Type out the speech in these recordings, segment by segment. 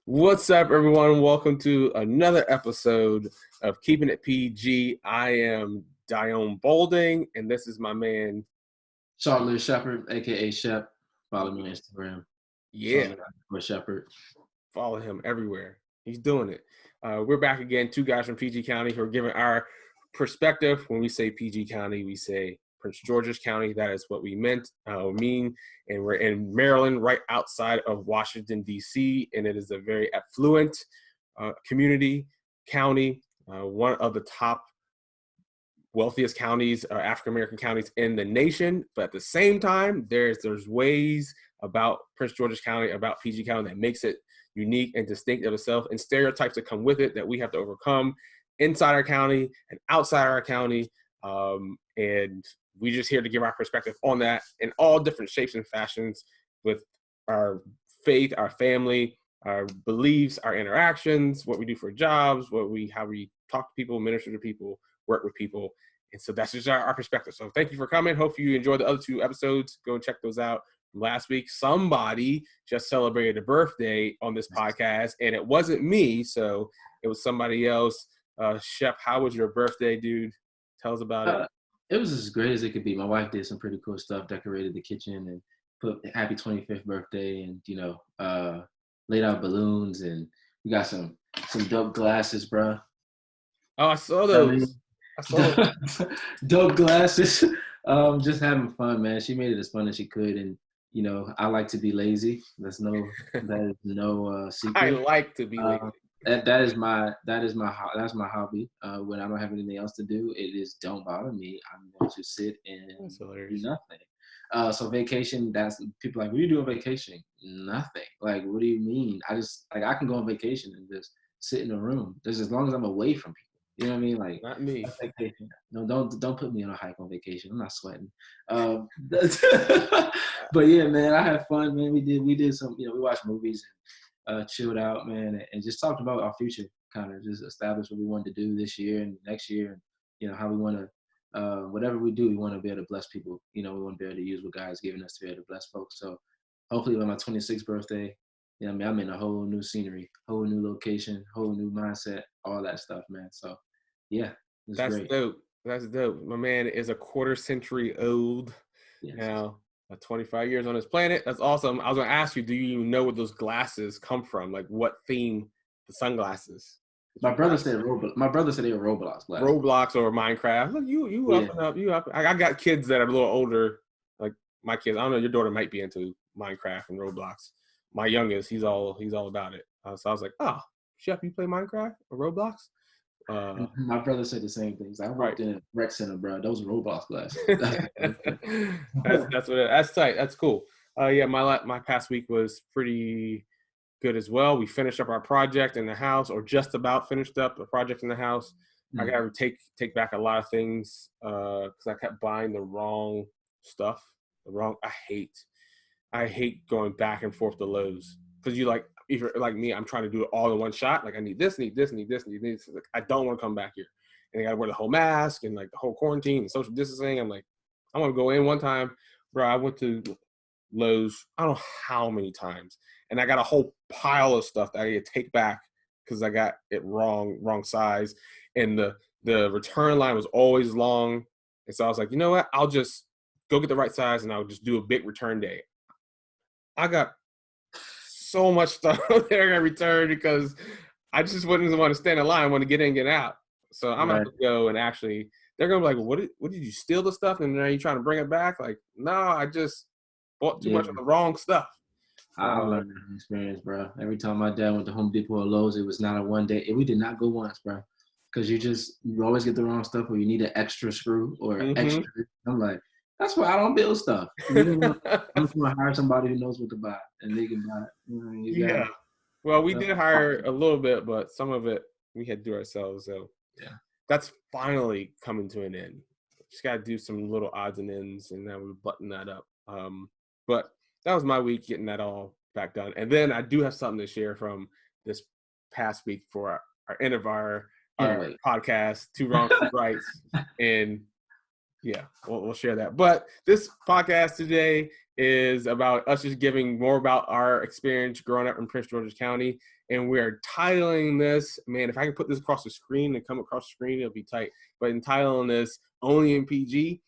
What's up, everyone? Welcome to another episode of Keeping It PG. I am Dione Bolding, and this is my man. Charlotte Shepherd, aka Shep. Follow me on Instagram. Yeah, Charlotte_Shepherd. follow him everywhere. He's doing it. We're back again, two guys from PG County who are giving our perspective. When we say PG County, we say Prince George's County. That is what we mean. And we're in Maryland, right outside of Washington, D.C., and it is a very affluent community, county, one of the top wealthiest counties, African American counties in the nation. But at the same time, there's ways about Prince George's County, about PG County, that makes it unique and distinct of itself, and stereotypes that come with it that we have to overcome inside our county and outside our county. And we're just here to give our perspective on that in all different shapes and fashions, with our faith, our family, our beliefs, our interactions, what we do for jobs, how we talk to people, minister to people, work with people. And so that's just our perspective. So thank you for coming. Hope you enjoyed the other two episodes. Go and check those out from last week. Somebody just celebrated a birthday on this podcast, and it wasn't me, so it was somebody else. Shep, how was your birthday, dude? Tell us about it. It was as great as it could be. My wife did some pretty cool stuff, decorated the kitchen and put happy 25th birthday and, laid out balloons, and we got some dope glasses, bro. Oh, I saw those. Dope glasses. Just having fun, man. She made it as fun as she could, and I like to be lazy. That is no secret. I like to be lazy. That's my hobby. When I don't have anything else to do, it is don't bother me. I'm going to sit and do nothing. So vacation, that's people like, what do you do on vacation? Nothing. Like, what do you mean? I can go on vacation and just sit in a room. Just as long as I'm away from people. You know what I mean? Like, not me. Vacation. No, don't put me on a hike on vacation. I'm not sweating. But yeah, man, I had fun, man. We did some, we watched movies and chilled out, man, and just talked about our future, kind of just established what we wanted to do this year and next year, and how we want to, whatever we do, we want to be able to bless people. We want to be able to use what God's given us to be able to bless folks. So hopefully on my 26th birthday, I'm in a whole new scenery, whole new location, whole new mindset, all that stuff, man. So yeah, that's great. Dope. That's dope. My man is a quarter century old now. 25 years on this planet. That's awesome. I was going to ask you, do you know where those glasses come from? Like, what theme the sunglasses? My brother said they were Roblox glasses. Roblox or Minecraft. Look, you up and up. You up. I got kids that are a little older, like my kids. I don't know. Your daughter might be into Minecraft and Roblox. My youngest, he's all about it. So I was like, oh, Chef, you play Minecraft or Roblox? My brother said the same things. I worked in a rec center, bro. Those Roblox glasses. That's tight. That's cool. Yeah, my past week was pretty good as well. We finished up our project in the house, or just about finished up a project in the house. I got to take back a lot of things because I kept buying the wrong stuff. I hate going back and forth to Lowe's, because if you're like me, I'm trying to do it all in one shot. Like, I need this, need this, need this, need this. Like, I don't want to come back here. And I got to wear the whole mask and like the whole quarantine and social distancing. I'm like, I want to go in one time. Bro, I went to Lowe's, I don't know how many times. And I got a whole pile of stuff that I need to take back because I got it wrong size. And the return line was always long. And so I was like, you know what? I'll just go get the right size and I'll just do a big return day. I got so much stuff there I got returned because I just wouldn't want to stand in line. I want to get in and get out. So I'm going to go and actually, they're going to be like, what did you steal the stuff? And are you trying to bring it back? Like, no, I just bought too much of the wrong stuff. I learned that experience, bro. Every time my dad went to Home Depot or Lowe's, it was not a one day. We did not go once, bro. Because you always get the wrong stuff, or you need an extra screw or extra. I'm like, that's why I don't build stuff. I'm just going to hire somebody who knows what to buy, and they can buy it. Well, we did hire a little bit, but some of it we had to do ourselves. So yeah, that's finally coming to an end. Just got to do some little odds and ends, and now we button that up. But that was my week, getting that all back done. And then I do have something to share from this past week for our end of our podcast, Two Wrongs, Two Rights. And Yeah, we'll share that. But this podcast today is about us just giving more about our experience growing up in Prince George's County. And we're titling this, man, if I can put this across the screen and come across the screen, it'll be tight. But in titling this Only in PG,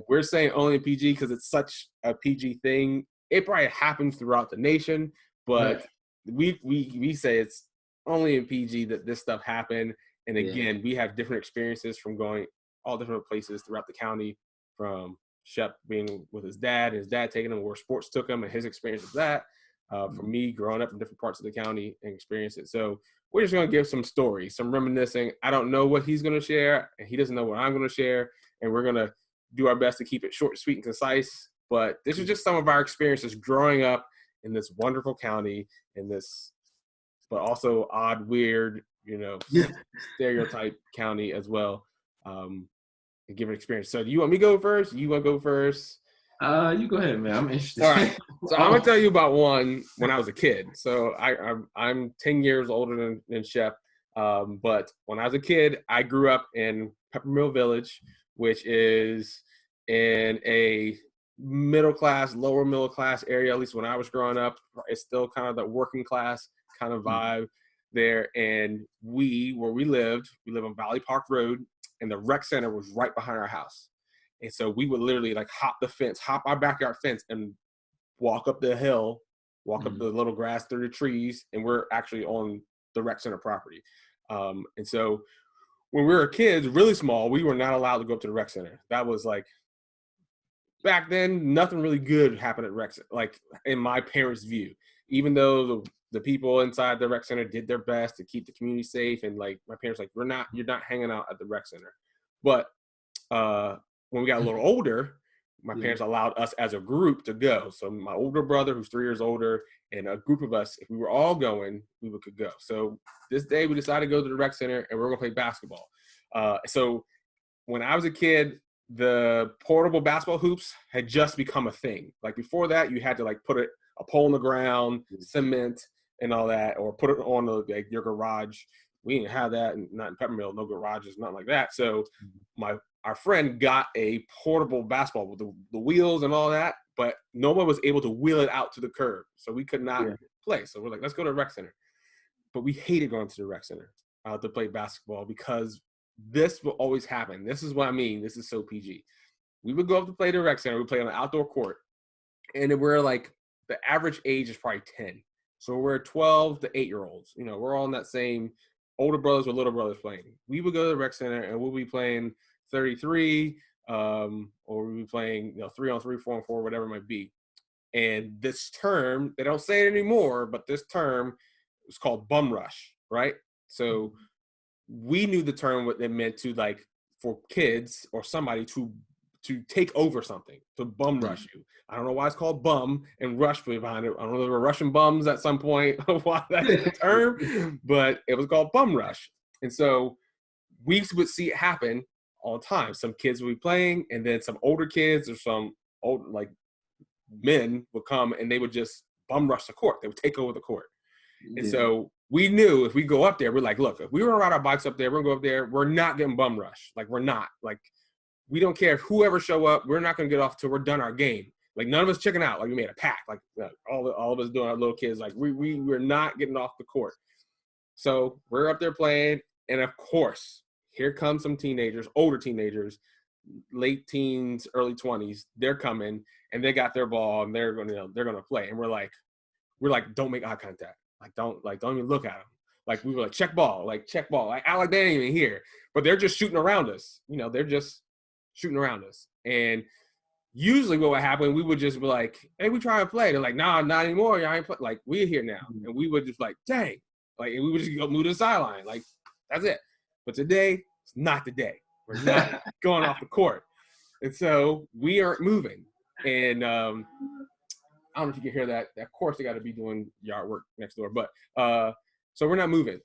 we're saying only in PG because it's such a PG thing. It probably happens throughout the nation, but we say it's only in PG that this stuff happened. And again, we have different experiences from going all different places throughout the county, from Shep being with his dad taking him where sports took him and his experience with that. From me growing up in different parts of the county and experience it. So we're just going to give some stories, some reminiscing. I don't know what he's going to share, and he doesn't know what I'm going to share. And we're going to do our best to keep it short, sweet, and concise. But this is just some of our experiences growing up in this wonderful county, in this, but also odd, weird, stereotype county as well. And give an experience. So do you want me to go first? You want to go first? You go ahead, man. I'm interested. All right. So I'm gonna tell you about one when I was a kid. So I'm 10 years older than Shep. But when I was a kid, I grew up in Peppermill Village, which is in a middle class, lower middle class area. At least when I was growing up, it's still kind of the working class kind of vibe there. And where we live on Valley Park Road, and the rec center was right behind our house. And so we would literally like hop our backyard fence and walk up the hill, up the little grass through the trees, and we're actually on the rec center property. And so when we were kids, really small, we were not allowed to go up to the rec center. That was like, back then, nothing really good happened at rec center, like in my parents' view, even though the people inside the rec center did their best to keep the community safe. And like my parents, like, you're not hanging out at the rec center. But when we got a little older, my parents allowed us as a group to go. So my older brother, who's 3 years older, and a group of us, if we were all going, we could go. So this day we decided to go to the rec center, and we're going to play basketball. So when I was a kid, the portable basketball hoops had just become a thing. Like before that, you had to like put a pole in the ground, cement and all that, or put it on your garage. We didn't have that, and not in Peppermill, no garages, nothing like that. So our friend got a portable basketball with the wheels and all that, but no one was able to wheel it out to the curb. So we could not play. So we're like, let's go to the rec center. But we hated going to the rec center to play basketball because this will always happen. This is what I mean. This is so PG. We would go up to play the rec center. We play on an outdoor court. And we're like, the average age is probably 10. So we're 12 to 8-year-olds. We're all in that same older brothers with little brothers playing. We would go to the rec center and we'll be playing 33, or we'll be playing 3-on-3, 4-on-4, whatever it might be. And this term, they don't say it anymore, but this term was called bum rush, right? So we knew the term, what it meant to, like, for kids or somebody to take over something, to bum rush you. I don't know why it's called bum and rush behind it. I don't know if there were Russian bums at some point, why that's the term, but it was called bum rush. And so we would see it happen all the time. Some kids would be playing, and then some older kids or some old, like, men would come and they would just bum rush the court. They would take over the court. And so we knew if we go up there, we're like, look, if we were to ride our bikes up there, we're gonna go up there, we're not getting bum rushed. Like, we're not. Like, we don't care if whoever show up, we're not gonna get off till we're done our game. Like, none of us checking out. Like, we made a pact. Like, all of us doing our little kids. Like, we're not getting off the court. So we're up there playing, and of course, here come some teenagers, older teenagers, late teens, early 20s. They're coming, and they got their ball, and they're gonna play. And we're like, don't make eye contact. Like, don't even look at them. Like, we were like, check ball. Like, act like they ain't even here. But they're just shooting around us. They're just shooting around us. And usually what would happen, we would just be like, hey, we trying to play. They're like, nah, not anymore. Y'all ain't play. Like, we're here now. And we would just like, dang. Like, and we would just go move to the sideline. Like, that's it. But today, it's not the day. We're not going off the court. And so we aren't moving. And I don't know if you can hear that. Of course, they got to be doing yard work next door. But so we're not moving.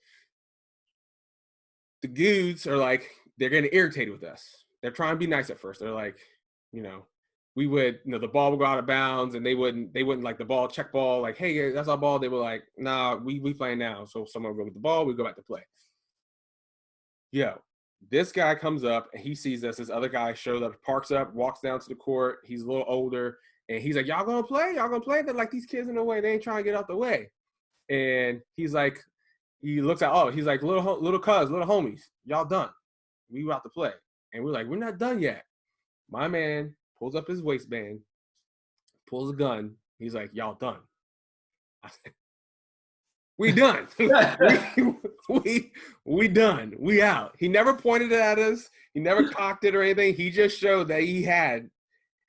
The dudes are like, they're getting irritated with us. They're trying to be nice at first. They're like, we would, the ball would go out of bounds, and they wouldn't like the ball, check ball, like, hey, that's our ball. They were like, nah, we playing now. So someone would go with the ball, we go back to play. Yo, This guy comes up and he sees us. This other guy shows up, parks up, walks down to the court. He's a little older, and he's like, "Y'all gonna play? Y'all gonna play?" They're like, "These kids in the way. They ain't trying to get out the way." And he's like, he looks at, oh, he's like, little cuz, little homies, y'all done. We about to play, and we're like, we're not done yet. My man pulls up his waistband, pulls a gun. He's like, y'all done. I said, we done. we done. We out. He never pointed it at us. He never cocked it or anything. He just showed that he had.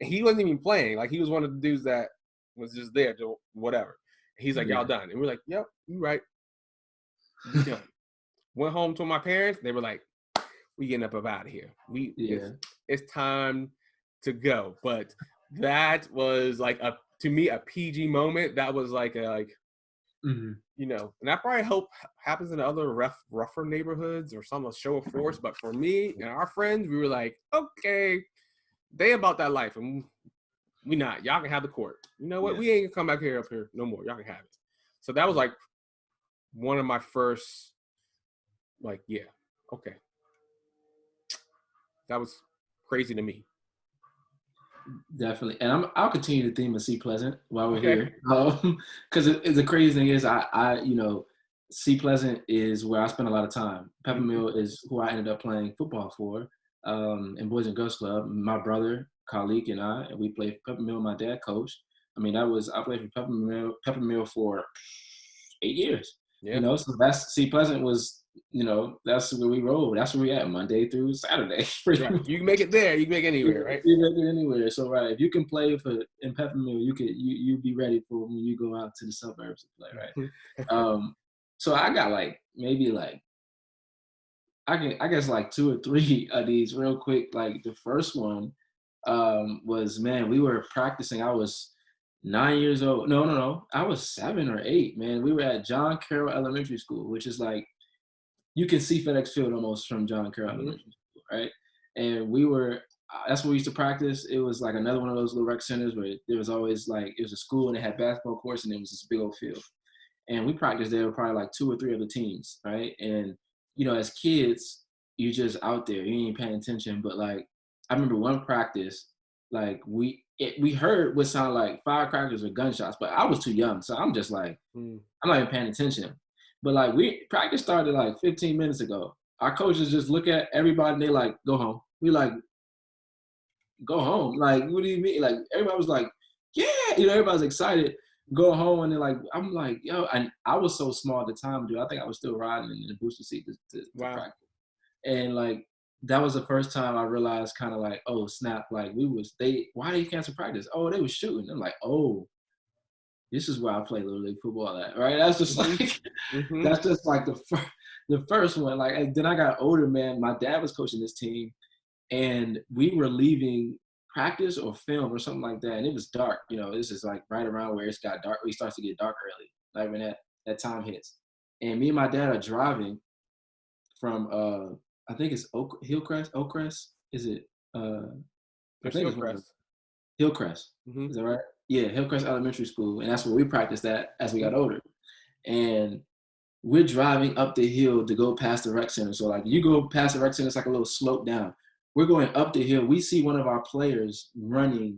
And he wasn't even playing. Like, he was one of the dudes that was just there to whatever. He's like, y'all done. And we're like, yep, you right. We done. Went home to my parents. They were like, we getting up out of here. It's time to go. But that was like to me a PG moment. That was like you know, and that probably happens in other rougher neighborhoods or some show of force. But for me and our friends, we were like, okay, they about that life, and we not. Y'all can have the court. You know what? Yeah. We ain't gonna come back up here no more. Y'all can have it. So that was like one of my first, like, yeah, okay. That was crazy to me. Definitely, and I'll continue the theme of C Pleasant while we're here, because the crazy thing is, I you know, C Pleasant is where I spend a lot of time. Peppermill is who I ended up playing football for, in Boys and Girls Club. My brother, Khalik, and we played for Peppermill. My dad coached. I mean, I played for Peppermill for 8 years. Yeah. You know, so that's C Pleasant was. You know, that's where we roll. That's where we at Monday through Saturday. Right. You can make it there. You can make it anywhere, right? You can make it anywhere. So, right, if you can play in Peppermill, you be ready for when you go out to the suburbs to play, right? So I got I guess like 2 or 3 of these real quick. Like the first one was, man, we were practicing. I was 9 years old. No. I was 7 or 8, man. We were at John Carroll Elementary School, which is like, you can see FedEx Field almost from John Carroll Elementary School, right? And that's where we used to practice. It was like another one of those little rec centers where there was always like, it was a school and it had basketball courts and it was this big old field. And we practiced there with probably like 2 or 3 other teams, right? And, you know, as kids, you just out there, you ain't paying attention. But like, I remember one practice, like we heard what sounded like firecrackers or gunshots, but I was too young. So I'm just like, I'm not even paying attention. But like practice started like 15 minutes ago. Our coaches just look at everybody and they like, go home. We like, go home. Like, what do you mean? Like, everybody was like, yeah, you know, everybody's excited. Go home. And they're like, I'm like, yo, and I was so small at the time, dude. I think I was still riding in the booster seat to practice. And like, that was the first time I realized kind of like, oh, snap. Like why did you cancel practice? Oh, they was shooting. I'm like, oh. This is where I play Little League football at, right? That's just like, that's just like the first one. Like, then I got older, man. My dad was coaching this team, and we were leaving practice or film or something like that, and it was dark. You know, this is like right around where it's got dark. It starts to get dark early, like when that time hits. And me and my dad are driving from I think it's Oakcrest. Is it? I think Hillcrest. Hillcrest. Is that right? Yeah, Hillcrest Elementary School, and that's where we practiced at as we got older. And we're driving up the hill to go past the rec center. So like, you go past the rec center, it's like a little slope down. We're going up the hill. We see one of our players running